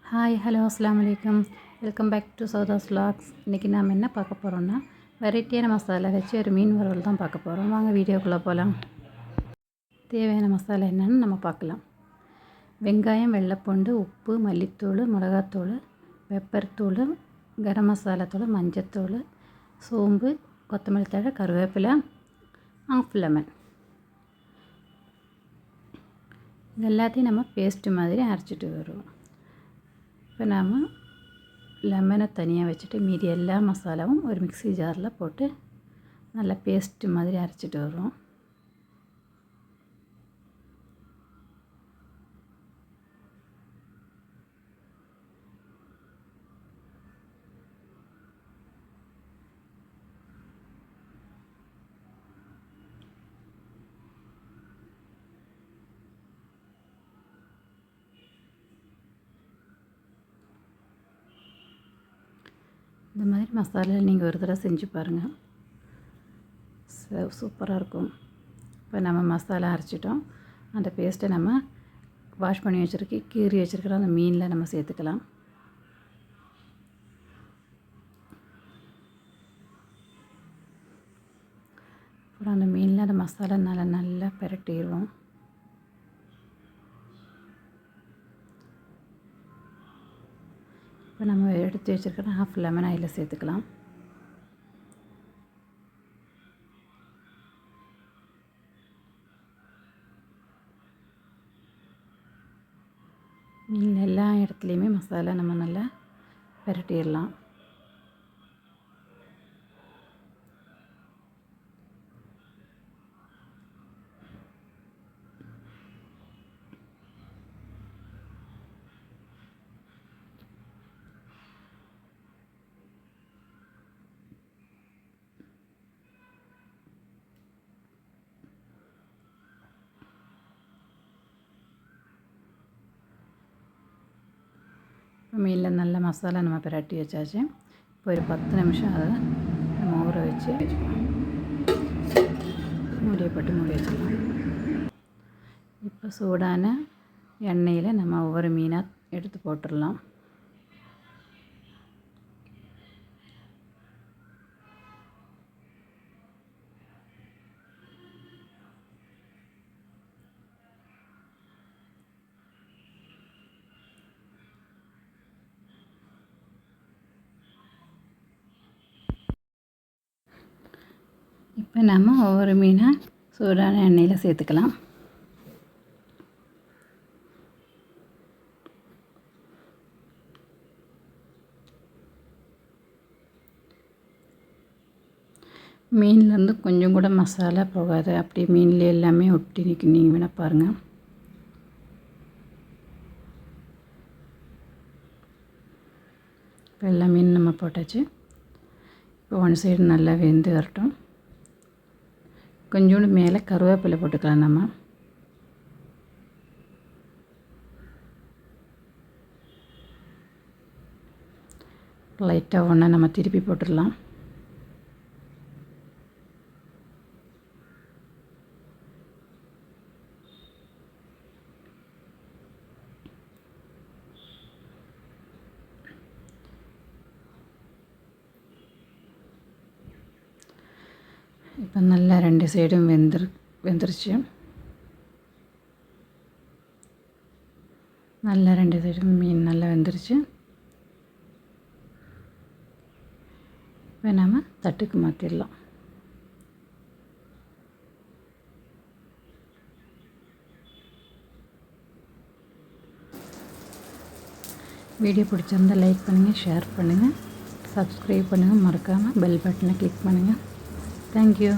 Hi hello அஸ்ஸலாமு அலைக்கும். Welcome back to Soudha's vlogs. இன்றைக்கி நாம் என்ன பார்க்க போகிறோம்னா வெரைட்டியான மசாலா வச்சு ஒரு மீன் வறுவல் தான் பார்க்க போகிறோம். வாங்க வீடியோக்குள்ளே போகலாம். தேவையான மசாலா என்னென்னு நம்ம பார்க்கலாம். வெங்காயம், வெள்ளைப்பூண்டு, உப்பு, மல்லித்தூள், மிளகாத்தூள், பெப்பர் தூள், கரம் மசாலா தூள், மஞ்சத்தூள், சோம்பு, கொத்தமல்லி தழை, கருவேப்பிலை, ஆஃப் லெமன். இது எல்லாத்தையும் நம்ம பேஸ்ட்டு மாதிரி அரைச்சிட்டு வருவோம். இப்போ நாம் லெமனை தனியாக வச்சுட்டு மீதி எல்லா மசாலாவும் ஒரு மிக்ஸி ஜாரில் போட்டு நல்லா பேஸ்ட்டு மாதிரி அரைச்சிட்டு வருவோம். இந்த மாதிரி மசாலா நீங்கள் ஒரு தடவை செஞ்சு பாருங்கள், சூப்பராக இருக்கும். இப்போ நம்ம மசாலா அரைச்சிட்டோம். அந்த பேஸ்ட்டை நம்ம வாஷ் பண்ணி கீறி வச்சுருக்கிற அந்த மீனில் நம்ம சேர்த்துக்கலாம். அப்புறம் அந்த மீனில் அந்த மசாலா நல்லா பிரட்டிடுவோம். இப்போ நம்ம எடுத்து வச்சுருக்கிற ஹாஃப் லெமன் அதில் சேர்த்துக்கலாம். மீன் எல்லா இடத்துலையுமே மசாலா நம்ம நல்லா பிரட்டிடலாம். மீனில் நல்ல மசாலா நம்ம பிரட்டி வச்சாச்சு. இப்போ ஒரு 10 நிமிஷம் அதை நம்ம ஊற வச்சு வச்சுக்கலாம். மூடி வச்சிடலாம். இப்போ சூடான எண்ணெயில் நம்ம ஒவ்வொரு மீனாக எடுத்து போட்டுடலாம். இப்போ நம்ம ஒவ்வொரு மீனாக சூடான எண்ணெயில் சேர்த்துக்கலாம். மீன்லேருந்து கொஞ்சம் கூட மசாலா போகாது, அப்படியே மீனில் எல்லாமே ஒட்டி நிற்கும். நீங்கள் வேணால் பாருங்கள். இப்போ எல்லா மீன் நம்ம போட்டாச்சு. இப்போ ஒன் சைடு நல்லா வெந்து வரட்டும். கொஞ்சோண்டு மேலே கருவேப்பிலை போட்டுக்கலாம். நம்ம லைட்டாக ஒன்றா நம்ம திருப்பி போட்டுடலாம். இப்போ நல்லா 2 சைடும் வெந்துருச்சு. நல்லா 2 சைடும் மீன் நல்லா வெந்துருச்சு. இப்போ நம்ம தட்டுக்கு மாற்றிடலாம். வீடியோ பிடிச்சிருந்தால் லைக் பண்ணுங்கள், ஷேர் பண்ணுங்கள், சப்ஸ்கிரைப் பண்ணுங்கள், மறக்காமல் பெல் பட்டனை கிளிக் பண்ணுங்கள். Thank you.